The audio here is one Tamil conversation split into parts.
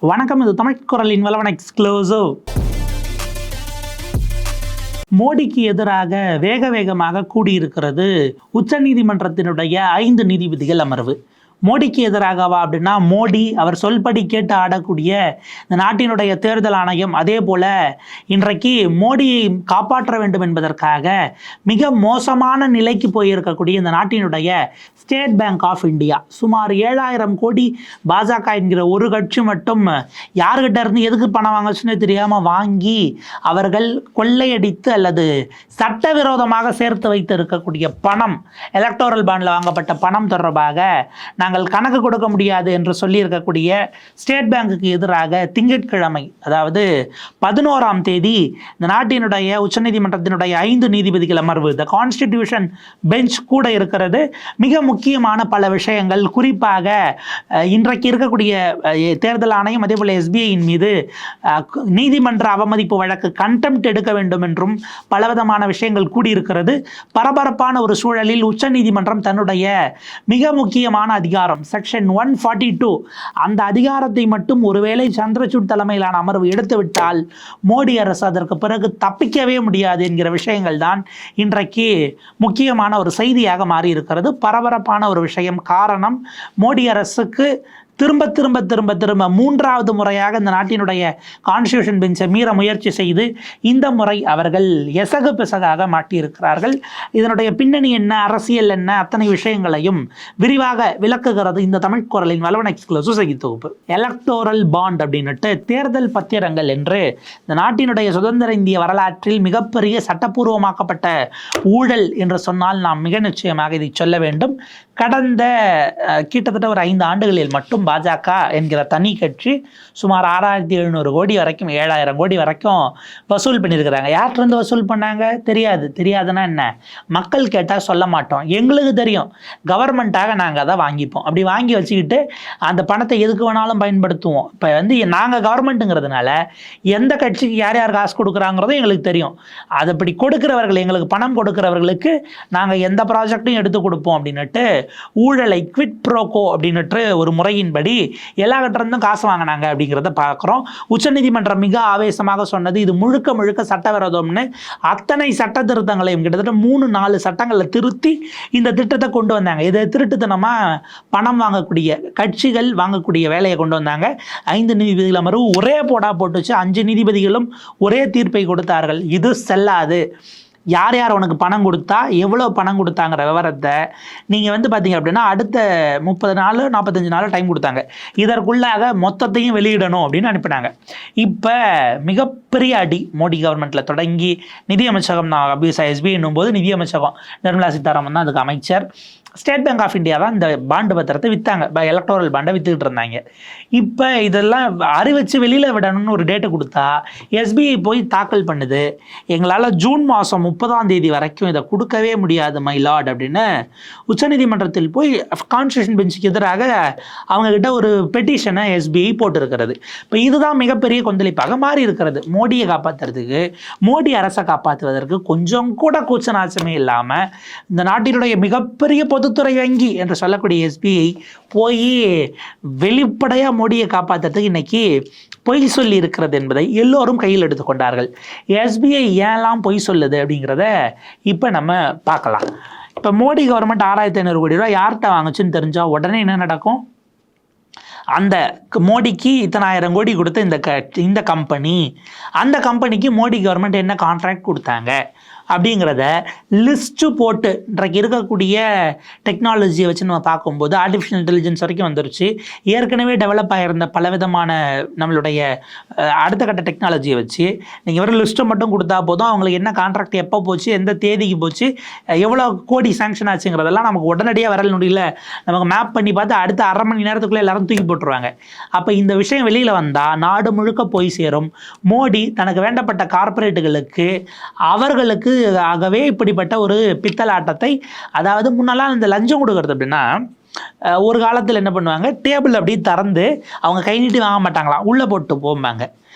வணக்கம். இது தமிழ் குரலின் வளவன் எக்ஸ்க்ளூசிவ். மோடிக்கு எதிராக வேகமாக கூடியிருக்கிறது உச்சநீதிமன்றத்தினுடைய 5 நீதிபதிகள் அமர்வு. மோடிக்கு எதிராகவா அப்படின்னா, மோடி அவர் சொல்படி கேட்டு ஆடக்கூடிய இந்த நாட்டினுடைய தேர்தல் ஆணையம், அதே போல இன்றைக்கு மோடியை காப்பாற்ற வேண்டும் என்பதற்காக மிக மோசமான நிலைக்கு போயிருக்கக்கூடிய இந்த நாட்டினுடைய ஸ்டேட் பேங்க் ஆஃப் இந்தியா சுமார் 7000 கோடி பாஜக என்கிற ஒரு கட்சி மட்டும் யார்கிட்ட இருந்து எதுக்கு பணம் வாங்கச்சுன்னு தெரியாமல் வாங்கி அவர்கள் கொள்ளையடித்து அல்லது சட்டவிரோதமாக சேர்த்து வைத்து இருக்கக்கூடிய பணம், எலக்டோரல் பாண்டில் வாங்கப்பட்ட பணம் தொடர்பாக நாங்கள் கணக்கு கொடுக்க முடியாது என்று சொல்லியிருக்கக்கூடிய ஸ்டேட் பேங்குக்கு எதிராக திங்கட்கிழமை, அதாவது 11ஆம் தேதி இந்த நாட்டினுடைய உச்சநீதிமன்றத்தினுடைய 5 நீதிபதிகள் அமர்வு, த கான்ஸ்டிடியூஷன் பெஞ்ச் கூட இருக்கிறது. மிக முக்கியமான பல விஷயங்கள், குறிப்பாக இன்றைக்கு இருக்கக்கூடிய தேர்தல் ஆணையம், அதே போல் எஸ்பிஐயின் மீது நீதிமன்ற அவமதிப்பு வழக்கு கண்டெம்ட் எடுக்க வேண்டும் என்றும் பலவிதமான விஷயங்கள் கூடியிருக்கிறது. பரபரப்பான ஒரு சூழலில் உச்சநீதிமன்றம் தன்னுடைய மிக முக்கியமான அதிகாரம் செக்ஷன் 142 அந்த அதிகாரத்தை மட்டும் ஒருவேளை சந்திரசூட் தலைமையிலான அமர்வு எடுத்துவிட்டால் மோடி அரசு அதற்கு பிறகு தப்பிக்கவே முடியாது என்கிற விஷயங்கள் தான் இன்றைக்கு முக்கியமான ஒரு செய்தியாக மாறி இருக்கிறது. பரபரப்பான ஒரு விஷயம். காரணம், மோடி அரசுக்கு திரும்ப 3வது முறையாக இந்த நாட்டினுடைய கான்ஸ்டியூஷன் பெஞ்சை மீற முயற்சி செய்து இந்த முறை அவர்கள் எசகு பிசகாக மாட்டியிருக்கிறார்கள். இதனுடைய பின்னணி என்ன, அரசியல் என்ன, அத்தனை விஷயங்களையும் விரிவாக விளக்குகிறது இந்த தமிழ் குரலின் வளவன் எக்ஸ்க்ளூசிவ் செய்தி தொகுப்பு. எலக்டோரல் பாண்ட் அப்படின்னுட்டு தேர்தல் பத்திரங்கள் என்று இந்த நாட்டினுடைய சுதந்திர இந்திய வரலாற்றில் மிகப்பெரிய சட்டப்பூர்வமாக்கப்பட்ட ஊழல் என்று சொன்னால் நாம் மிக நிச்சயமாக இதை சொல்ல வேண்டும். கடந்த கிட்டத்தட்ட ஒரு 5 ஆண்டுகளில் மட்டும் பாஜக என்கிற தனி கட்சி சுமார் 6700 கோடி வரைக்கும், 7000 கோடி வரைக்கும் வசூல் பண்ணியிருக்கிறாங்க. யார்கிட்ட வசூல் பண்ணாங்க தெரியாதுன்னா என்ன, மக்கள் கேட்டால் சொல்ல மாட்டோம், எங்களுக்கு தெரியும், கவர்மெண்ட்டாக நாங்கள் அதை வாங்கிப்போம், அப்படி வாங்கி வச்சுக்கிட்டு அந்த பணத்தை எதுக்கு வேணாலும் பயன்படுத்துவோம். இப்போ நாங்கள் கவர்மெண்ட்டுங்கிறதுனால எந்த கட்சிக்கு யார் காசு கொடுக்குறாங்கிறதும் எங்களுக்கு தெரியும். அது அப்படி கொடுக்குறவர்கள், எங்களுக்கு பணம் கொடுக்குறவர்களுக்கு நாங்கள் எந்த ப்ராஜெக்ட்டும் எடுத்து கொடுப்போம் அப்படின்னுட்டு ஊழலை குவிட் ப்ரோகோ அப்படின்னுட்டு ஒரு முறையின்படி எல்லா கட்டருந்தும் காசு வாங்கினாங்க அப்படிங்கிறத பார்க்குறோம். உச்சநீதிமன்றம் மிக ஆவேசமாக சொன்னது இது முழுக்க சட்டவிரோதம்னு. அத்தனை சட்ட திருத்தங்களையும் கிட்டத்தட்ட 3-4 சட்டங்களில் திருத்தி இந்த திட்டத்தை கொண்டு வந்தாங்க. இதை திருட்டுத்தனமாக பணம் வாங்கக்கூடிய கட்சிகள் வாங்கக்கூடிய வேலையை கொண்டு வந்தாங்க. 5 நீதிபதிகள் அமர்வு ஒரே போடா போட்டுச்சு. 5 நீதிபதிகளும் ஒரே தீர்ப்பை கொடுத்தார்கள். இது செல்லாது, யார் உனக்கு பணம் கொடுத்தா, எவ்வளோ பணம் கொடுத்தாங்கிற விவரத்தை நீங்கள் பார்த்தீங்க அப்படின்னா அடுத்த 30 நாள் 45 நாள் டைம் கொடுத்தாங்க. இதற்குள்ளாக மொத்தத்தையும் வெளியிடணும் அப்படின்னு அனுப்பினாங்க. இப்போ மிகப்பெரிய அடி மோடி கவர்மெண்ட்டில் தொடங்கி நிதியமைச்சகம், நான் எஸ்பிஐ என்னும்போது நிதியமைச்சகம் நிர்மலா சீதாராமன் தான் அதுக்கு அமைச்சர். ஸ்டேட் பேங்க் ஆஃப் இந்தியா தான் இந்த பாண்டு பத்திரத்தை விற்றாங்க, எலக்டோரல் பாண்டை விற்றுக்கிட்டு இருந்தாங்க. இப்போ இதெல்லாம் அறிவிச்சு வெளியில் விடணும்னு ஒரு டேட்டை கொடுத்தா எஸ்பிஐ போய் தாக்கல் பண்ணுது. எங்களால் ஜூன் மாதம் 30ஆம் தேதி வரைக்கும் இதை கொடுக்கவே முடியாது மை லார்ட் அப்படின்னு உச்சநீதிமன்றத்தில் போய் கான்ஸ்டியூஷன் பெஞ்சுக்கு எதிராக அவங்கக்கிட்ட ஒரு பெட்டிஷனை எஸ்பிஐ போட்டிருக்கிறது. இப்போ இதுதான் மிகப்பெரிய கொந்தளிப்பாக மாறி இருக்கிறது. மோடியை காப்பாற்றுறதுக்கு, மோடி அரசை காப்பாற்றுவதற்கு கொஞ்சம் கூட கூச்ச நாச்சமே இல்லாமல் இந்த நாட்டினுடைய மிகப்பெரிய பொதுத்துறை வங்கி என்று சொல்லக்கூடிய எஸ்பிஐ போய் வெளிப்படையாக மோடியை காப்பாற்றுறதுக்கு இன்னைக்கு பொய் சொல்லி இருக்கிறது என்பதை எல்லோரும் கையில் எடுத்துக்கொண்டார்கள். எஸ்பிஐ ஏன்லாம் பொய் சொல்லுது அப்படிங்கிறத இப்போ நம்ம பார்க்கலாம். இப்போ மோடி கவர்மெண்ட் 6500 கோடி ரூபா யார்கிட்ட வாங்குச்சுன்னு தெரிஞ்சால் உடனே என்ன நடக்கும்? அந்த மோடிக்கு இத்தனை 1000 கோடி கொடுத்த இந்த கம்பெனி, அந்த கம்பெனிக்கு மோடி கவர்மெண்ட் என்ன கான்ட்ராக்ட் கொடுத்தாங்க அப்படிங்கிறத லிஸ்ட்டு போட்டு, இன்றைக்கு இருக்கக்கூடிய டெக்னாலஜியை வச்சு நம்ம பார்க்கும்போது ஆர்டிஃபிஷியல் இன்டெலிஜென்ஸ் வரைக்கும் வந்துருச்சு. ஏற்கனவே டெவலப் ஆகிருந்த பலவிதமான நம்மளுடைய அடுத்த கட்ட டெக்னாலஜியை வச்சு நீங்கள் வெறும் லிஸ்ட்டை மட்டும் கொடுத்தா போதும், அவங்களுக்கு என்ன கான்ட்ராக்ட் எப்போ போச்சு, எந்த தேதிக்கு போச்சு, எவ்வளோ கோடி சாங்ஷன் ஆச்சுங்கிறதெல்லாம் நமக்கு உடனடியாக வரல் நொடியில் நமக்கு மேப் பண்ணி பார்த்து அடுத்த 1/2 மணி நேரத்துக்குள்ளே எல்லாரும் தூக்கி போட்டுருவாங்க. அப்போ இந்த விஷயம் வெளியில் வந்தால் நாடு முழுக்க போய் சேரும். மோடி தனக்கு வேண்டப்பட்ட கார்ப்பரேட்டுகளுக்கு அவர்களுக்கு ஆகவே இப்படிப்பட்ட ஒரு பித்தலாட்டத்தை, அதாவது முன்னெல்லாம் இந்த லஞ்சம் கொடுக்கறது அப்படின்னா ஒரு காலத்தில் என்ன பண்ணுவாங்க, டேபிள் அப்படியே திறந்து அவங்க கை நீட்டி வாங்க மாட்டாங்களாம், உள்ளே போட்டு போம்பாங்க.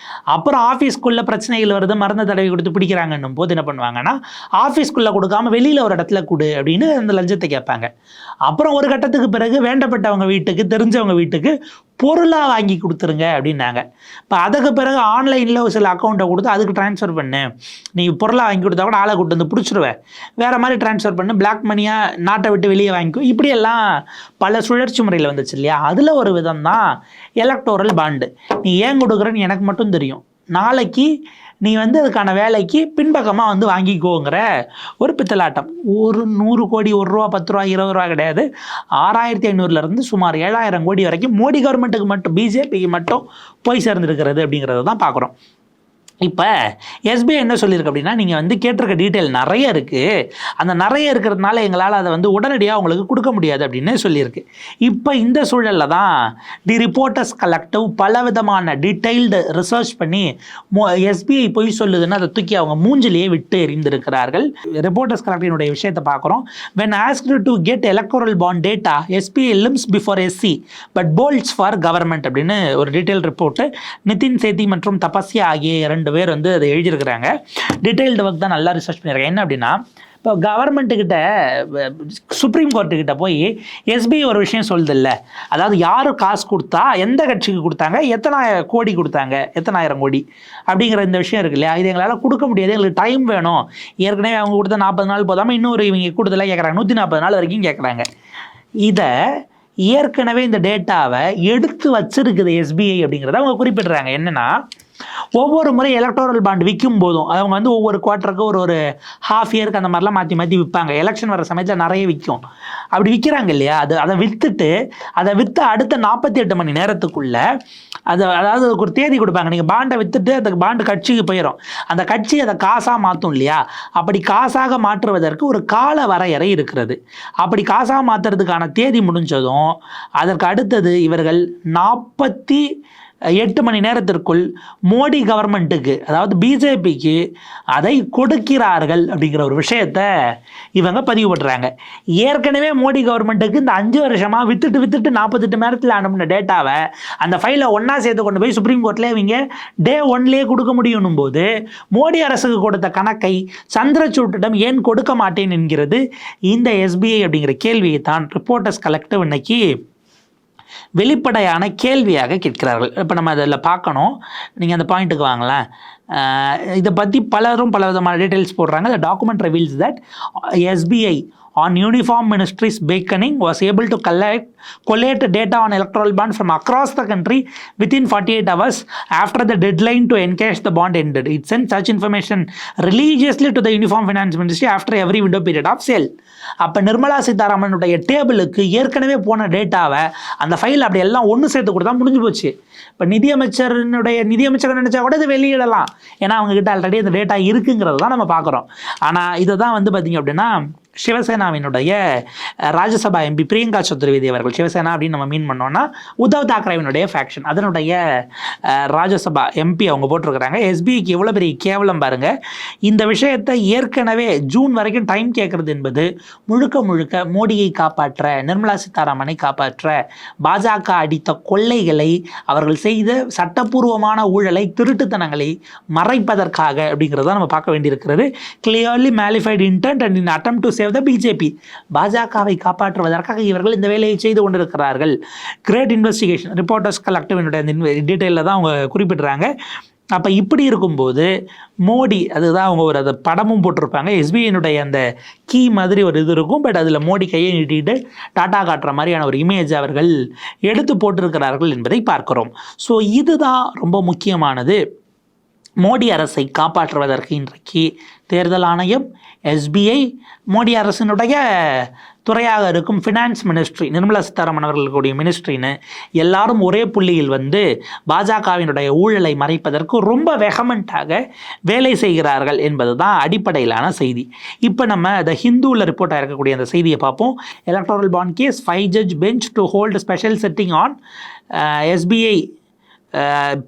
அப்புறம் ஆஃபீஸ்க்குள்ளே பிரச்சனைகள் வருது, மருந்து தடவை கொடுத்து பிடிக்கிறாங்கன்னும் போது என்ன பண்ணுவாங்கன்னா, ஆஃபீஸ்க்குள்ளே கொடுக்காம வெளியில் ஒரு இடத்துல கொடு அப்படின்னு அந்த லஞ்சத்தை கேட்பாங்க. அப்புறம் ஒரு கட்டத்துக்கு பிறகு வேண்டப்பட்டவங்க வீட்டுக்கு, தெரிஞ்சவங்க வீட்டுக்கு பொருளாக வாங்கி கொடுத்துருங்க அப்படின்னாங்க. இப்போ அதுக்கு பிறகு ஆன்லைனில் சில அக்கௌண்ட்டை கொடுத்து அதுக்கு ட்ரான்ஸ்ஃபர் பண்ணு, நீ பொருளாக வாங்கி கொடுத்தா கூட ஆளை கூட்டு வந்து பிடிச்சிருவேன், வேறு மாதிரி ட்ரான்ஸ்ஃபர் பண்ணு, பிளாக் மணியாக நாட்டை விட்டு வெளியே வாங்கிக்கோ, இப்படியெல்லாம் பல சுழற்சி முறையில் வந்துச்சு இல்லையா. அதில் ஒரு விதம் தான் எலக்டோரல் பாண்டு. நீ ஏன் கொடுக்குறேன்னு எனக்கு மட்டும் தெரியும், நாளைக்கு நீ வந்து அதுக்கான வேலைக்கு பின்பக்கமாக வந்து வாங்கிக்கோங்கிற ஒரு பித்தலாட்டம். ஒரு 100 கோடி, 1 ரூபா, 10 ரூபா, 20 ரூபா கிடையாது, 6500 சுமார் 7000 கோடி வரைக்கும் மோடி கவர்மெண்ட்டுக்கு மட்டும், பிஜேபிக்கு மட்டும் போய் சேர்ந்துருக்கிறது அப்படிங்கிறத தான் பார்க்குறோம். இப்போ எஸ்பிஐ என்ன சொல்லியிருக்கு அப்படின்னா, நீங்கள் வந்து கேட்டிருக்க டீட்டெயில் நிறைய இருக்குது, அந்த நிறைய இருக்கிறதுனால எங்களால் அதை வந்து உடனடியாக உங்களுக்கு கொடுக்க முடியாது அப்படின்னு சொல்லியிருக்கு. இப்போ இந்த சூழலில் தான் தி ரிப்போர்ட்டர்ஸ் கலெக்டிவ் பலவிதமான டீட்டெயில்டு ரிசர்ச் பண்ணி எஸ்பிஐ பொய் சொல்லுதுன்னு அதை தூக்கி அவங்க மூஞ்சிலேயே விட்டு எறிந்திருக்கிறார்கள். ரிப்போர்ட்டர்ஸ் கலெக்டினுடைய விஷயத்தை பார்க்குறோம். When asked to get electoral bond data SBI limps before SC but bolts for government அப்படின்னு ஒரு டீட்டெயில் ரிப்போர்ட்டு நிதின் சேதி மற்றும் தபஸ்யா ஆகிய 2 பேர் வந்து அதை எழுதியிருக்கிறாங்க. டீட்டெயில்டு ஒர்க் தான் நல்லா ரிசர்ச் பண்ணியிருக்காங்க. என்ன அப்படின்னா, இப்போ கவர்மெண்ட்டுக்கிட்ட, சுப்ரீம் கோர்ட்டுக்கிட்ட போய் எஸ்பிஐ ஒரு விஷயம் சொல்லுதில்ல, அதாவது யார் காசு கொடுத்தா, எந்த கட்சிக்கு கொடுத்தாங்க, எத்தனை கோடி கொடுத்தாங்க, எத்தனாயிரம் கோடி அப்படிங்கிற இந்த விஷயம் இருக்கு இல்லையா, இது எங்களால் கொடுக்க முடியாது, எங்களுக்கு டைம் வேணும். ஏற்கனவே அவங்க கொடுத்த 40 நாள் போதாமல் இன்னொரு இவங்க கூடுதலாக கேட்குறாங்க, 140 நாள் வரைக்கும் கேட்குறாங்க. இதை ஏற்கனவே இந்த டேட்டாவை எடுத்து வச்சிருக்குது எஸ்பிஐ அப்படிங்கிறத அவங்க குறிப்பிடுறாங்க. என்னென்னா, ஒவ்வொரு முறை எலக்டோரல் பாண்ட் விற்கும் போதும் அவங்க வந்து ஒவ்வொரு குவார்ட்டருக்கு ஒரு ஹாஃப் இயருக்கு அந்த மாதிரிலாம் மாற்றி மாற்றி விற்பாங்க. எலெக்ஷன் வர சமயத்தில் நிறைய விற்கும். அப்படி விற்கிறாங்க இல்லையா, அதை விற்றுட்டு அதை விற்று அடுத்த 48 மணி நேரத்துக்குள்ளே அதாவது ஒரு தேதி கொடுப்பாங்க. நீங்கள் பாண்டை விற்றுட்டு அந்த பாண்டு கட்சிக்கு போயிடும், அந்த கட்சி அதை காசாக மாற்றும் இல்லையா. அப்படி காசாக மாற்றுவதற்கு ஒரு கால வரையறை இருக்கிறது. அப்படி காசாக மாற்றுறதுக்கான தேதி முடிஞ்சதும் அதற்கு அடுத்தது இவர்கள் 48 மணி நேரத்திற்குள் மோடி கவர்மெண்ட்டுக்கு, அதாவது பிஜேபிக்கு அதை கொடுக்கிறார்கள் அப்படிங்கிற ஒரு விஷயத்தை இவங்க பதிவு பண்ணுறாங்க. ஏற்கனவே மோடி கவர்மெண்ட்டுக்கு இந்த 5 வருஷமாக வித்துட்டு 48 மணி நேரத்தில் அனுப்பின டேட்டாவை அந்த ஃபைலை ஒன்றா சேர்த்து கொண்டு போய் சுப்ரீம் கோர்ட்டில் இவங்க டே 1லேயே கொடுக்க முடியும் போது, மோடி அரசுக்கு கொடுத்த கணக்கை சந்திரசூட்டிடம் ஏன் கொடுக்க மாட்டேன் என்கிறது இந்த எஸ்பிஐ அப்படிங்கிற கேள்வியை தான் ரிப்போர்ட்டர்ஸ் கலெக்டிவ் இன்னைக்கு வெளிப்படையான கேள்வியாக கேட்கிறார்கள். இப்போ நம்ம அதில் பார்க்கணும், நீங்கள் அந்த பாயிண்ட்டுக்கு வாங்கலாம். இதை பற்றி பலரும் பல விதமான டீட்டெயில்ஸ் போடுறாங்க. The document reveals that SBI on uniform ministries beckoning was able to collate data on electoral bond from across the country within 48 hours after the deadline to encash the bond ended. It sent such information religiously to the uniform finance ministry after every window period of sale. அப்போ நிர்மலா சீதாராமனுடைய டேபிளுக்கு ஏற்கனவே போன டேட்டாவை அந்த ஃபைல் அப்படி எல்லாம் ஒன்று சேர்த்து கொடுத்தா முடிஞ்சு போச்சு. இப்போ நிதியமைச்சர் நினச்சா கூட இதை வெளியிடலாம், ஏன்னா அவங்ககிட்ட ஆல்ரெடி அந்த டேட்டா இருக்குங்கிறது தான் நம்ம பார்க்குறோம். ஆனால் இதை தான் வந்து பார்த்திங்க அப்படின்னா சிவசேனாவினுடைய ராஜ்யசபா எம்பி பிரியங்கா சதுர்வேதி அவர்கள், சிவசேனா அப்படின்னு நம்ம மீன் பண்ணோன்னா உத்தவ் தாக்கரேவினுடைய ஃபேக்ஷன், அதனுடைய ராஜ்யசபா எம்பி அவங்க போட்டிருக்கிறாங்க. எஸ்பிஐக்கு எவ்வளோ பெரிய கேவலம் பாருங்கள். இந்த விஷயத்தை ஏற்கனவே ஜூன் வரைக்கும் டைம் கேட்குறது என்பது முழுக்க முழுக்க மோடியை காப்பாற்ற, நிர்மலா சீதாராமனை காப்பாற்ற, பாஜக அடித்த கொள்ளைகளை, அவர்கள் செய்த சட்டப்பூர்வமான ஊழலை, திருட்டுத்தனங்களை மறைப்பதற்காக அப்படிங்கிறத நம்ம பார்க்க வேண்டியிருக்கிறது. Clearly malafide intent and in attempt to save the BJP, பாஜகவை காப்பாற்றுவதற்காக இவர்கள் இந்த வேலையை செய்து கொண்டிருக்கிறார்கள். கிரேட் இன்வெஸ்டிகேஷன் ரிப்போர்ட்டர்ஸ் கலெக்டிவினுடைய டீட்டெயிலில் தான் அவங்க குறிப்பிடுறாங்க. அப்போ இப்படி இருக்கும்போது மோடி, அதுதான் அவங்க ஒரு அதை படமும் போட்டிருப்பாங்க, எஸ்பிஐனுடைய அந்த கீ மாதிரி ஒரு இது இருக்கும், பட் அதில் மோடி கையை நீட்டிட்டு டாட்டா காட்டுற மாதிரியான ஒரு இமேஜ் அவர்கள் எடுத்து போட்டிருக்கிறார்கள் என்பதை பார்க்கிறோம். ஸோ இதுதான் ரொம்ப முக்கியமானது. மோடி அரசை காப்பாற்றுவதற்கு இன்றைக்கு தேர்தல் ஆணையம், எஸ்பிஐ, மோடி அரசினுடைய துறையாக இருக்கும் ஃபினான்ஸ் மினிஸ்ட்ரி, நிர்மலா சீதாராமன் அவர்களுடைய மினிஸ்ட்ரின்னு எல்லாரும் ஒரே புள்ளியில் வந்து பாஜகவினுடைய ஊழலை மறைப்பதற்கு ரொம்ப வெகமெண்ட்டாக வேலை செய்கிறார்கள் என்பது தான் அடிப்படையிலான செய்தி. இப்போ நம்ம த ஹிந்துவில் ரிப்போர்ட் ஆகிருக்கக்கூடிய அந்த செய்தியை பார்ப்போம். Electoral bond case 5 judge bench to hold special sitting on SBI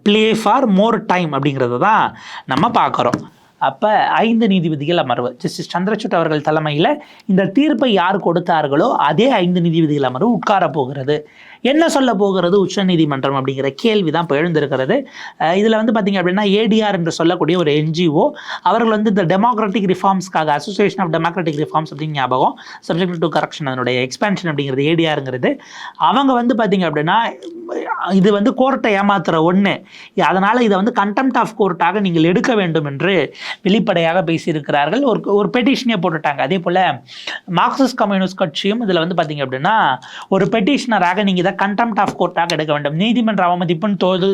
plea for more time அப்படிங்கிறது தான் நம்ம பார்க்குறோம். அப்போ 5 நீதிபதிகள் அமர்வு, ஜஸ்டிஸ் சந்திரசூட் அவர்கள் தலைமையில் இந்த தீர்ப்பை யார் கொடுத்தார்களோ அதே 5 நீதிபதிகள் அமர்வு உட்கார போகிறது. என்ன சொல்ல போகிறது உச்சநீதிமன்றம் அப்படிங்கிற கேள்வி தான் இப்போ எழுந்திருக்கிறது. இதில் வந்து பார்த்திங்க அப்படின்னா ஏடிஆர் என்று சொல்லக்கூடிய ஒரு என்ஜிஓ அவர்கள் வந்து இந்த டெமோக்ராட்டிக் ரிஃபார்ம்ஸ்க்காக அசோசியேஷன் ஆஃப் டெமோக்ராட்டிக் ரிஃபார்ம்ஸ் அப்படின்னு ஞாபகம், சப்ஜெக்ட் டு கரெக்ஷன் அதனுடைய எக்ஸ்பேன்ஷன் அப்படிங்கிறது ஏடிஆருங்கிறது. அவங்க வந்து பார்த்திங்க அப்படின்னா இது வந்து கோர்ட்டை ஏமாத்துற ஒன்று, அதனால் இதை வந்து கண்டெம்ட் ஆஃப் கோர்ட்டாக நீங்கள் எடுக்க வேண்டும் என்று வெளிப்படையாக பேசியிருக்கிறார்கள். ஒரு பெட்டிஷனே போட்டுட்டாங்க. அதே போல் மார்க்சிஸ்ட் கம்யூனிஸ்ட் கட்சியும் இதில் வந்து பார்த்திங்க அப்படின்னா ஒரு பெட்டிஷனராக நீங்கள் இதை கண்டெம்ட் ஆஃப் கோர்ட்டாக எடுக்க வேண்டும், நீதிமன்ற அவமதிப்புன்னு தோது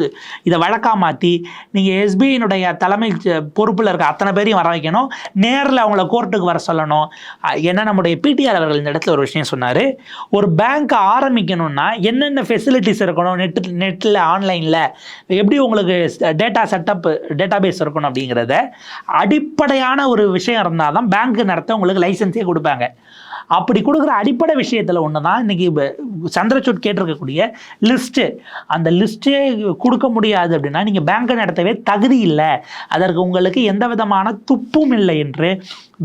இதை வழக்காக மாற்றி நீங்கள் எஸ்பிஐனுடைய தலைமை பொறுப்பில் இருக்க அத்தனை பேரையும் வர வைக்கணும், நேரில் அவங்கள கோர்ட்டுக்கு வர சொல்லணும். ஏன்னா நம்முடைய பிடிஆர் அவர்கள் இந்த இடத்துல ஒரு விஷயம் சொன்னார், ஒரு பேங்க் ஆரம்பிக்கணும்னா என்னென்ன ஃபெசிலிட்டிஸ் இருக்கணும், நெட்டில் ஆன்லைனில் எப்படி உங்களுக்கு டேட்டா செட்டப் டேட்டாபேஸ் இருக்கணும் அப்படிங்கிறத அடிப்படையான ஒரு விஷயம் இருந்தால் தான் பேங்க் நடத்த உங்களுக்கு லைசன்ஸே கொடுப்பாங்க. அப்படி கொடுக்குற அடிப்படை விஷயத்தில் ஒன்று தான் இன்றைக்கி சந்திரசூட் கேட்டிருக்கக்கூடிய லிஸ்ட்டு. அந்த லிஸ்ட்டே கொடுக்க முடியாது அப்படின்னா நீங்கள் பேங்கை நடத்தவே தகுதி இல்லை, அதற்கு உங்களுக்கு எந்த விதமான துப்பும் இல்லை என்று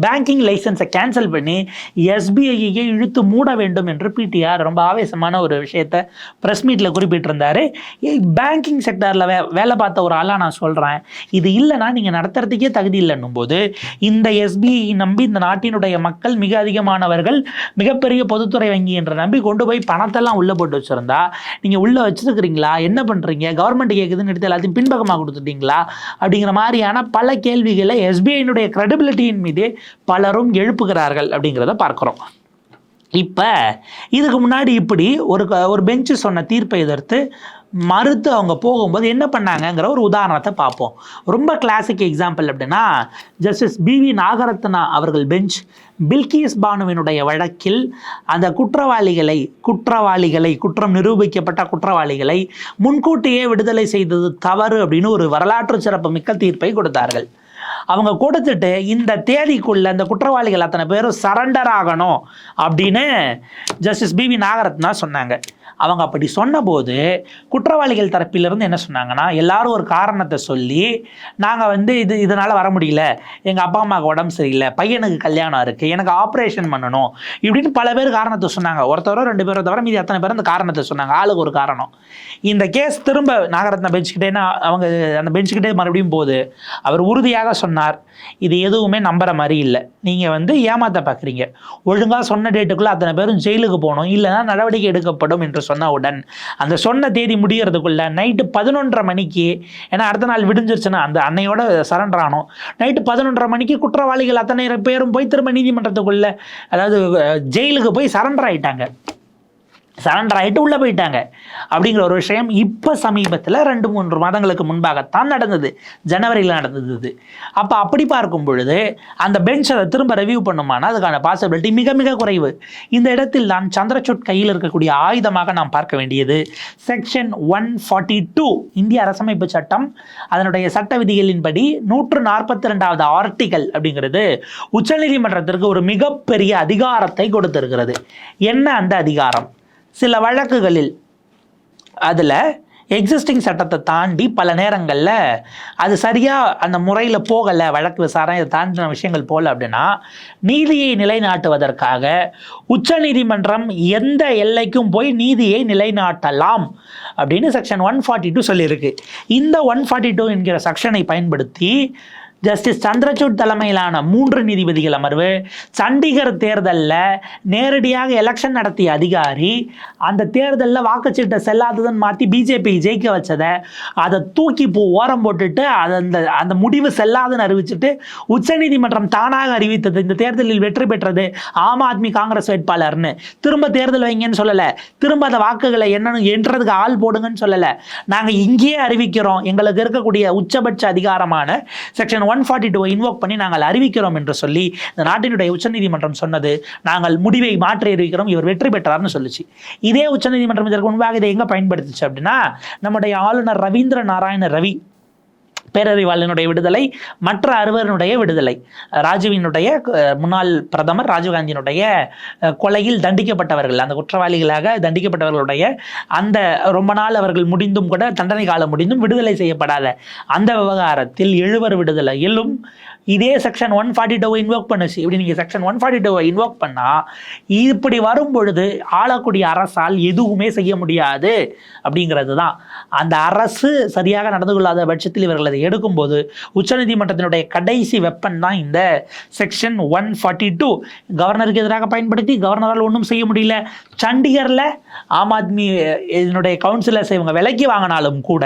பேங்கிங் லைசன்ஸை கேன்சல் பண்ணி எஸ்பிஐயை இழுத்து மூட வேண்டும் என்று பிடிஆர் ரொம்ப ஆவேசமான ஒரு விஷயத்தை ப்ரெஸ் மீட்டில் குறிப்பிட்டிருந்தார். பேங்கிங் செக்டரில் வேலை பார்த்த ஒரு ஆளாக நான் சொல்கிறேன், இது இல்லைன்னா நீங்கள் நடத்துறதுக்கே தகுதி இல்லைன்னும் போது இந்த எஸ்பிஐ நம்பி இந்த நாட்டினுடைய மக்கள் மிக அதிகமானவர்கள் மிகப்பெரிய பொதுத்துறை வங்கி என்று நம்பி கொண்டு போய் பணத்தெல்லாம் உள்ளே போட்டு வச்சுருந்தா நீங்கள் உள்ளே வச்சுருக்கிறீங்களா, என்ன பண்ணுறீங்க, கவர்மெண்ட் கேட்குதுன்னு எடுத்து எல்லாத்தையும் பின்பக்கமாக கொடுத்துட்டீங்களா அப்படிங்கிற மாதிரியான பல கேள்விகளை எஸ்பிஐனுடைய கிரெடிபிலிட்டியின் மீது பலரும் எழுப்புகிறார்கள் அப்படிங்கிறத பார்க்குறோம். இப்போ இதுக்கு முன்னாடி இப்படி ஒரு பெஞ்சு சொன்ன தீர்ப்பை எதிர்த்து மறுத்து அவங்க போகும்போது என்ன பண்ணாங்கங்கிற ஒரு உதாரணத்தை பார்ப்போம். ரொம்ப கிளாசிக் எக்ஸாம்பிள் அப்படின்னா ஜஸ்டிஸ் பிவி நாகரத்னா அவர்கள் பெஞ்ச் பில்கிஸ் பானுவினுடைய வழக்கில் அந்த குற்றம் நிரூபிக்கப்பட்ட குற்றவாளிகளை முன்கூட்டியே விடுதலை செய்தது தவறு அப்படின்னு ஒரு வரலாற்று சிறப்புமிக்க தீர்ப்பை கொடுத்தார்கள். அவங்க கொடுத்துட்டு இந்த தேதிக்குள்ள இந்த குற்றவாளிகள் அத்தனை பேரும் சரண்டர் ஆகணும் அப்படின்னு ஜஸ்டிஸ் பிவி நாகரத்னா சொன்னாங்க. அவங்க அப்படி சொன்னபோது குற்றவாளிகள் தரப்பிலிருந்து என்ன சொன்னாங்கன்னா, எல்லாரும் ஒரு காரணத்தை சொல்லி நாங்கள் வந்து இதனால் வர முடியல, எங்கள் அப்பா அம்மாவுக்கு உடம்பு சரியில்லை, பையனுக்கு கல்யாணம் இருக்குது, எனக்கு ஆப்ரேஷன் பண்ணணும் இப்படின்னு பல பேர் காரணத்தை சொன்னாங்க. ஒருத்தவரோ 2 பேரோ தவிர மீதி அத்தனை பேர் அந்த காரணத்தை சொன்னாங்க, ஆளுக்கு ஒரு காரணம். இந்த கேஸ் திரும்ப நாகரத்னா பெஞ்சுக்கிட்டேன்னா அவங்க அந்த பெஞ்சுக்கிட்டே மறுபடியும் போது அவர் உறுதியாக சொன்னார், இது எதுவுமே நம்புற மாதிரி இல்லை, நீங்கள் வந்து ஏமாத்த பார்க்குறீங்க, ஒழுங்காக சொன்ன டேட்டுக்குள்ளே அத்தனை பேரும் ஜெயிலுக்கு போகணும், இல்லைன்னா நடவடிக்கை எடுக்கப்படும் என்று சொன்னவுடன் அந்த சொன்ன தேதி முடிகிறதுக்குள்ள நைட்டு 11:30 மணிக்கு, ஏன்னா அடுத்த நாள் விடிஞ்சிருச்சுன்னா அந்த அன்னையோட சரண்டர் ஆனோம், நைட்டு 11:30 மணிக்கு குற்றவாளிகள் அத்தனை பேரும் போய் திரும்ப நீதிமன்றத்துக்குள்ள அதாவது ஜெயிலுக்கு போய் சரண்டர் ஆகிட்டு உள்ளே போயிட்டாங்க அப்படிங்கிற ஒரு விஷயம் இப்போ சமீபத்தில் 2-3 மாதங்களுக்கு முன்பாகத்தான் நடந்தது, ஜனவரியில் நடந்தது. அப்போ அப்படி பார்க்கும் பொழுது அந்த பெஞ்ச் அதை திரும்ப ரிவ்யூ பண்ணுமானா அதுக்கான பாசிபிலிட்டி மிக மிக குறைவு. இந்த இடத்தில் தான் சந்திரசூட் கையில் இருக்கக்கூடிய ஆயுதமாக நாம் பார்க்க வேண்டியது செக்ஷன் 142 இந்திய அரசமைப்பு சட்டம். அதனுடைய சட்ட விதிகளின்படி 142வது ஆர்டிகல் அப்படிங்கிறது உச்சநீதிமன்றத்திற்கு ஒரு மிகப்பெரிய அதிகாரத்தை கொடுத்திருக்கிறது. என்ன அந்த அதிகாரம்? சில வழக்குகளில் அதில் எக்ஸிஸ்டிங் சட்டத்தை தாண்டி பல நேரங்களில் அது சரியாக அந்த முறையில் போகலை, வழக்கு விசாரணை தாண்டின விஷயங்கள் போகல அப்படின்னா நீதியை நிலைநாட்டுவதற்காக உச்சநீதிமன்றம் எந்த எல்லைக்கும் போய் நீதியை நிலைநாட்டலாம் அப்படின்னு செக்ஷன் 142 சொல்லியிருக்கு. இந்த 142 என்கிற செக்ஷனை பயன்படுத்தி ஜஸ்டிஸ் சந்திரசூட் தலைமையிலான 3 நீதிபதிகள் அமர்வு சண்டிகர் தேர்தலில் நேரடியாக எலெக்ஷன் நடத்திய அதிகாரி அந்த தேர்தலில் வாக்குச்சீட்டை செல்லாததுன்னு மாற்றி பிஜேபி ஜெயிக்க வச்சதை அதை தூக்கி ஓரம் போட்டுட்டு அந்த முடிவு செல்லாதுன்னு அறிவிச்சுட்டு உச்சநீதிமன்றம் தானாக அறிவித்தது இந்த தேர்தலில் வெற்றி பெற்றது ஆம் ஆத்மி காங்கிரஸ் வேட்பாளர்னு. திரும்ப தேர்தல் வைங்கன்னு சொல்லலை, திரும்ப அந்த வாக்குகளை என்னன்னு என்றதுக்கு ஆள் போடுங்கன்னு சொல்லலை, நாங்கள் இங்கேயே அறிவிக்கிறோம், எங்களுக்கு இருக்கக்கூடிய உச்சபட்ச அதிகாரமான செக்ஷன் 142 இன்வோக் பண்ணி நாங்கள் அறிவிக்கிறோம் என்று சொல்லி இந்த நாட்டினுடைய உச்சநீதிமன்றம் சொன்னது. நாங்கள் முடிவை மாற்றி அறிவிக்கிறோம், இவர் வெற்றி பெற்றார்னு சொல்லிச்சு. இதே உச்சநீதிமன்றம் இதற்கு முன்பாக இதை எங்கே பயன்படுத்துச்சு அப்படின்னா நம்முடைய ஆளுநர் ரவீந்திர நாராயண ரவி பேரறிவாளனுடைய விடுதலை, மற்ற 6 விடுதலை, ராஜீவினுடைய முன்னாள் பிரதமர் ராஜீவ்காந்தியினுடைய கொலையில் தண்டிக்கப்பட்டவர்கள், அந்த குற்றவாளிகளாக தண்டிக்கப்பட்டவர்களுடைய அந்த ரொம்ப நாள் அவர்கள் முடிந்தும் கூட தண்டனை காலம் முடிந்தும் விடுதலை செய்யப்படாத அந்த விவகாரத்தில் 7 விடுதலையிலும் இதே செக்ஷன் 142 இன்வோக் பண்ணுச்சு. இப்படி நீங்கள் செக்ஷன் 142 இன்வோக் பண்ணால் இப்படி வரும் பொழுது ஆளக்கூடிய அரசால் எதுவுமே செய்ய முடியாது அப்படிங்கிறது தான். அந்த அரசு சரியாக நடந்து கொள்ளாத பட்சத்தில் இவர்கள் அதை எடுக்கும்போது உச்சநீதிமன்றத்தினுடைய கடைசி வெப்பன் தான் இந்த செக்ஷன் 142. கவர்னருக்கு எதிராக பயன்படுத்தி கவர்னரால் ஒன்றும் செய்ய முடியல. சண்டிகரில் ஆம் ஆத்மி இதனுடைய கவுன்சிலர்ஸ் இவங்க விலைக்கு வாங்கினாலும் கூட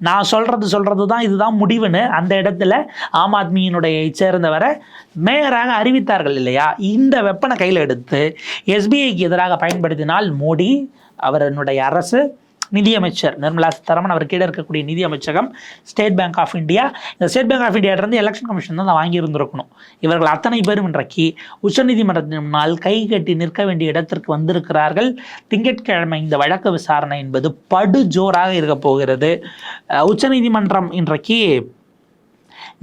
நான் சொல்கிறது தான் இதுதான் முடிவுன்னு அந்த இடத்துல ஆம் ஆத்மியினுடைய சேர்ந்தவரை மேயராக அறிவித்தார்கள் இல்லையா? இந்த வெப்பனை கையில் எடுத்து எஸ்பிஐக்கு எதிராக பயன்படுத்தினால் மோடி, அவருடைய அரசு, நிதியமைச்சர் நிர்மலா சீதாராமன், அவர் கீழே இருக்கக்கூடிய நிதி அமைச்சகம், ஸ்டேட் பேங்க் ஆஃப் இந்தியா, இந்த ஸ்டேட் பேங்க் ஆஃப் இந்தியாவிலிருந்து எலெக்ஷன் கமிஷன் தான் வாங்கியிருந்திருக்கணும். இவர்கள் அத்தனை பேரும் இன்றைக்கு உச்சநீதிமன்றத்தின் முன்னால் கை கட்டி நிற்க வேண்டிய இடத்திற்கு வந்திருக்கிறார்கள். திங்கட்கிழமை இந்த வழக்கு விசாரணை என்பது படு ஜோராக இருக்க போகிறது. உச்சநீதிமன்றம் இன்றைக்கு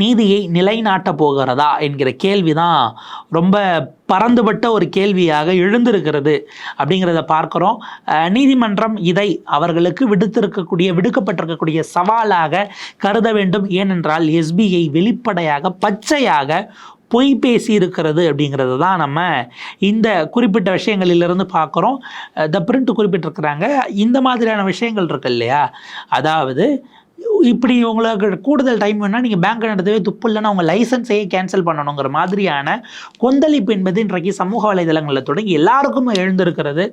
நீதியை நிலைநாட்ட போகிறதா என்கிற கேள்விதான் ரொம்ப பரந்துபட்ட ஒரு கேள்வியாக எழுந்திருக்கிறது அப்படிங்கிறத பார்க்குறோம். நீதிமன்றம் இதை அவர்களுக்கு விடுக்கப்பட்டிருக்கக்கூடிய சவாலாக கருத வேண்டும். ஏனென்றால் எஸ்பிஐ வெளிப்படையாக பச்சையாக பொய் பேசி இருக்கிறது அப்படிங்கிறது தான் நம்ம இந்த குறிப்பிட்ட விஷயங்களிலிருந்து பார்க்குறோம். த பிரிண்ட் குறிப்பிட்டிருக்கிறாங்க. இந்த மாதிரியான விஷயங்கள் இருக்கு இல்லையா, அதாவது இப்படி உங்களுக்கு கூடுதல் டைம் வேணால் நீங்கள் பேங்க் நடத்தவே துப்பு இல்லைன்னா உங்கள் லைசன்ஸையே கேன்சல் பண்ணணுங்கிற மாதிரியான கொந்தளிப்பு என்பது இன்றைக்கு சமூக வலைதளங்களில் தொடங்கி எல்லாருக்கும் எழுந்திருக்கிறது.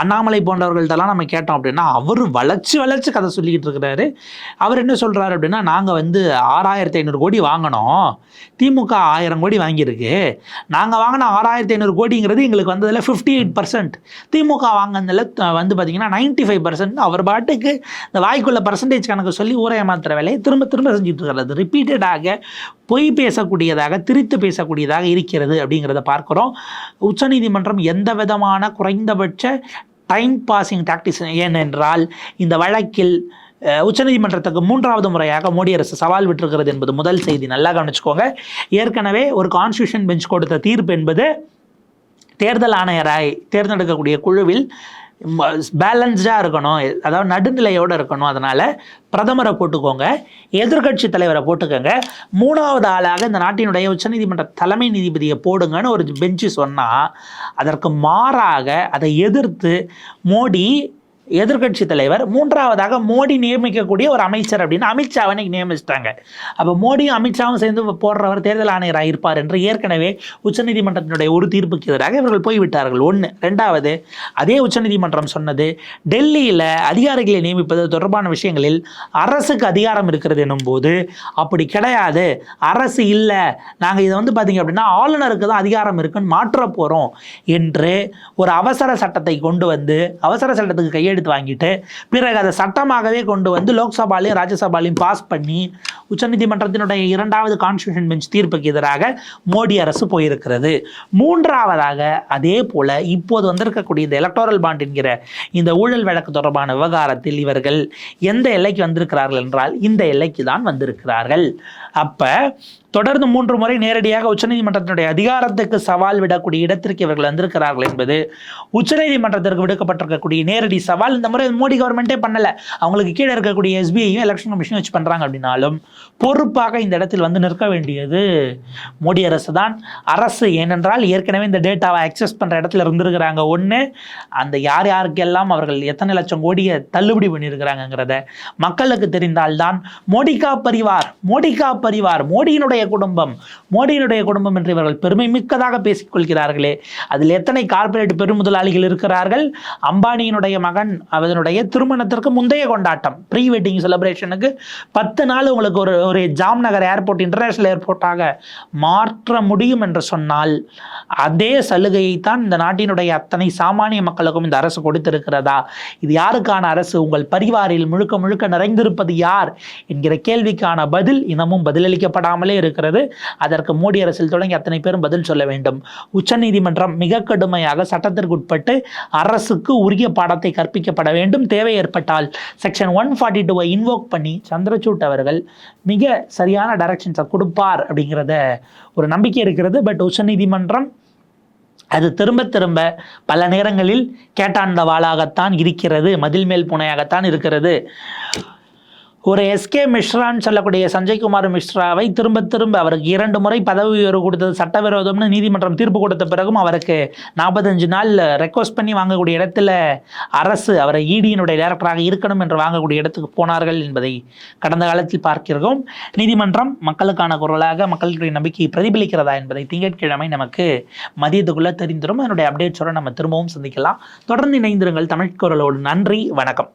அண்ணாமலை போன்றவர்கள்ட்டெல்லாம் நம்ம கேட்டோம் அப்படின்னா அவர் வளைச்சு கதை சொல்லிக்கிட்டு இருக்கிறாரு. அவர் என்ன சொல்கிறாரு அப்படின்னா, நாங்கள் 6500 கோடி வாங்கினோம், திமுக 1000 கோடி வாங்கியிருக்கு, நாங்கள் வாங்கின 6500 கோடிங்கிறது எங்களுக்கு வந்ததில் 58%, திமுக வாங்கினதில் பார்த்திங்கன்னா 95%. அவர் பாட்டுக்கு இந்த வாய்க்குள்ள பர்சன்டேஜ் கணக்கு சொல்லி ஊரை ஏமாத்துற வேலையை திரும்ப செஞ்சுட்டு இருக்கிறது. ரிப்பீட்டடாக பொய் பேசக்கூடியதாக, திரித்து பேசக்கூடியதாக இருக்கிறது அப்படிங்கிறத பார்க்குறோம். உச்சநீதிமன்றம் எந்த விதமான குறைந்தபட்ச டைம் பாசிங் டாக்டிக்ஸ், ஏனென்றால் இந்த வழக்கில் உச்சநீதிமன்றத்துக்கு 3வது முறையாக மோடி அரசு சவால் விட்டிருக்கிறது என்பது முதல் செய்தி. நல்லா கவனிச்சுக்கோங்க. ஏற்கனவே ஒரு கான்ஸ்டியூஷன் பெஞ்ச் கொடுத்த தீர்ப்பு என்பது தேர்தல் ஆணையராய் தேர்ந்தெடுக்கக்கூடிய குழுவில் பேலன்ஸ்டாக இருக்கணும், அதாவது நடுநிலையோடு இருக்கணும். அதனால் பிரதமரை போட்டுக்கோங்க, எதிர்கட்சி தலைவரை போட்டுக்கோங்க, 3வது ஆளாக இந்த நாட்டினுடைய உச்சநீதிமன்ற தலைமை நீதிபதியை போடுங்கன்னு ஒரு பெஞ்சு சொன்னால், அதற்கு மாறாக அதை எதிர்த்து மோடி எதிர்கட்சி தலைவர், 3வதாக மோடி நியமிக்கக்கூடிய ஒரு அமைச்சர் அப்படின்னு அமித்ஷாவை நியமிச்சிட்டாங்க. அப்போ மோடியும் அமித்ஷாவும் சேர்ந்து போடுறவர் தேர்தல் ஆணையராக இருப்பார் என்று ஏற்கனவே உச்சநீதிமன்றத்தினுடைய ஒரு தீர்ப்புக்கு எதிராக இவர்கள் போய்விட்டார்கள். 1. 2வது, அதே உச்சநீதிமன்றம் சொன்னது டெல்லியில் அதிகாரிகளை நியமிப்பது தொடர்பான விஷயங்களில் அரசுக்கு அதிகாரம் இருக்கிறது எனும் போது அப்படி கிடையாது, அரசு இல்லை, நாங்கள் இதை பார்த்திங்க அப்படின்னா ஆளுநருக்கு தான் அதிகாரம் இருக்குன்னு மாற்ற போகிறோம் என்று ஒரு அவசர சட்டத்தை கொண்டு வந்து அவசர சட்டத்துக்கு கையெழுத்து வாங்கிட்டு பிறகு அதை சட்டமாகவே கொண்டு வந்து லோக்சபாலையும் ராஜ்யசபாலையும் பாஸ் பண்ணி உச்சநீதிமன்றத்தினுடைய 2வது கான்ஸ்டியூஷன் பெஞ்ச் தீர்ப்புக்கு எதிராக மோடி அரசு போயிருக்கிறது. 3வதாக அதே போல இப்போது வந்திருக்கக்கூடிய இந்த எலக்டோரல் பாண்ட் என்கிற இந்த ஊழல் வழக்கு தொடர்பான விவகாரத்தில் இவர்கள் எந்த எல்லைக்கு வந்திருக்கிறார்கள் என்றால் இந்த எல்லைக்கு தான் வந்திருக்கிறார்கள். அப்போ தொடர்ந்து 3 முறை நேரடியாக உச்சநீதிமன்றத்தினுடைய அதிகாரத்துக்கு சவால் விடக்கூடிய இடத்திற்கு இவர்கள் வந்திருக்கிறார்கள் என்பது உச்சநீதிமன்றத்திற்கு விடுக்கப்பட்டிருக்கக்கூடிய நேரடி சவால். இந்த முறை மோடி கவர்மெண்ட்டே பண்ணலை, அவங்களுக்கு கீழே இருக்கக்கூடிய எஸ்பிஐயும் எலெக்ஷன் கமிஷனும் வச்சு பண்ணுறாங்க. அப்படின்னாலும் பொறுப்பாக இந்த இடத்தில் வந்து நிற்க வேண்டியது மோடி அரசு தான். அரசு ஏனென்றால் ஏற்கனவே இந்த டேட்டாவை அக்சஸ் பண்ணுற இடத்துல இருந்திருக்கிறாங்க. 1, அந்த யாருக்கெல்லாம் அவர்கள் எத்தனை லட்சம் கோடியை தள்ளுபடி பண்ணியிருக்கிறாங்கிறத மக்களுக்கு தெரிந்தால்தான் மோடிகா பரிவார், மோடியினுடைய குடும்பம் என்று இவர்கள் பெருமை மிக்கதாக பேசிக்கொள்கிறார்களே, அதில் எத்தனை கார்ப்பரேட் பெருமுதலாளிகள் இருக்கிறார்கள். அம்பானியினுடைய மகன் அவனுடைய திருமணத்திற்கு முந்தைய கொண்டாட்டம், ப்ரீ வெட்டிங் செலிப்ரேஷனுக்கு 10 நாள் உங்களுக்கு ஒரு ஜாம்நகர் ஏர்போர்ட் இன்டர்நேஷனல் ஏர்போர்ட்டாக மாற்ற முடியும் என்று சொன்னால் அதே சலுகையை தான் இந்த நாட்டினுடைய அத்தனை சாமானிய மக்களுக்கும் இந்த அரசு கொடுத்திருக்கிறதா? இது யாருக்கான அரசு? உங்கள் பரிவாரில் முழுக்க நிறைந்திருப்பது யார் என்கிற கேள்விக்கான பதில் இன்னமும் பதிலளிக்கப்படாமலே இருக்கிறது. அதற்கு மோடி அரசில் தொடங்கி அத்தனை பேரும் பதில் சொல்ல வேண்டும். உச்சநீதிமன்றம் மிக கடுமையாக சட்டத்திற்கு உட்பட்டு அரசுக்கு உரிய பாடத்தை கற்பிக்கப்பட வேண்டும். தேவை ஏற்பட்டால் செக்ஷன் 142 இன்வோக் பண்ணி சந்திரசூட் அவர்கள் மிக சரியான டைரக்ஷன்ஸை கொடுப்பார் அப்படிங்கிறத ஒரு நம்பிக்கை இருக்கிறது. பட் உச்சநீதிமன்றம் அது திரும்ப பல நேரங்களில் கேட்டாண்ட வாளாகத்தான் இருக்கிறது, மதில் மேல் பூனையாகத்தான் இருக்கிறது. ஒரு எஸ்கே மிஸ்ரான்னு சொல்லக்கூடிய சஞ்சய்குமார் மிஸ்ராவை திரும்ப திரும்ப அவருக்கு 2 முறை பதவி உயர்வு கொடுத்தது சட்டவிரோதம்னு நீதிமன்றம் தீர்ப்பு கொடுத்த பிறகும் அவருக்கு 45 நாள் ரெக்வஸ்ட் பண்ணி வாங்கக்கூடிய இடத்துல அரசு அவரை இடியினுடைய டைரக்டராக இருக்கணும் என்று வாங்கக்கூடிய இடத்துக்கு போனார்கள் என்பதை கடந்த காலத்தில் பார்க்கிறோம். நீதிமன்றம் மக்களுக்கான குரலாக மக்களுடைய நம்பிக்கையை பிரதிபலிக்கிறதா என்பதை திங்கட்கிழமை நமக்கு மதியத்துக்குள்ள தெரிந்துடும். அதனுடைய அப்டேட்ஸோட நம்ம திரும்பவும் சந்திக்கலாம். தொடர்ந்து இணைந்திருங்கள் தமிழ் குரலோடு. நன்றி, வணக்கம்.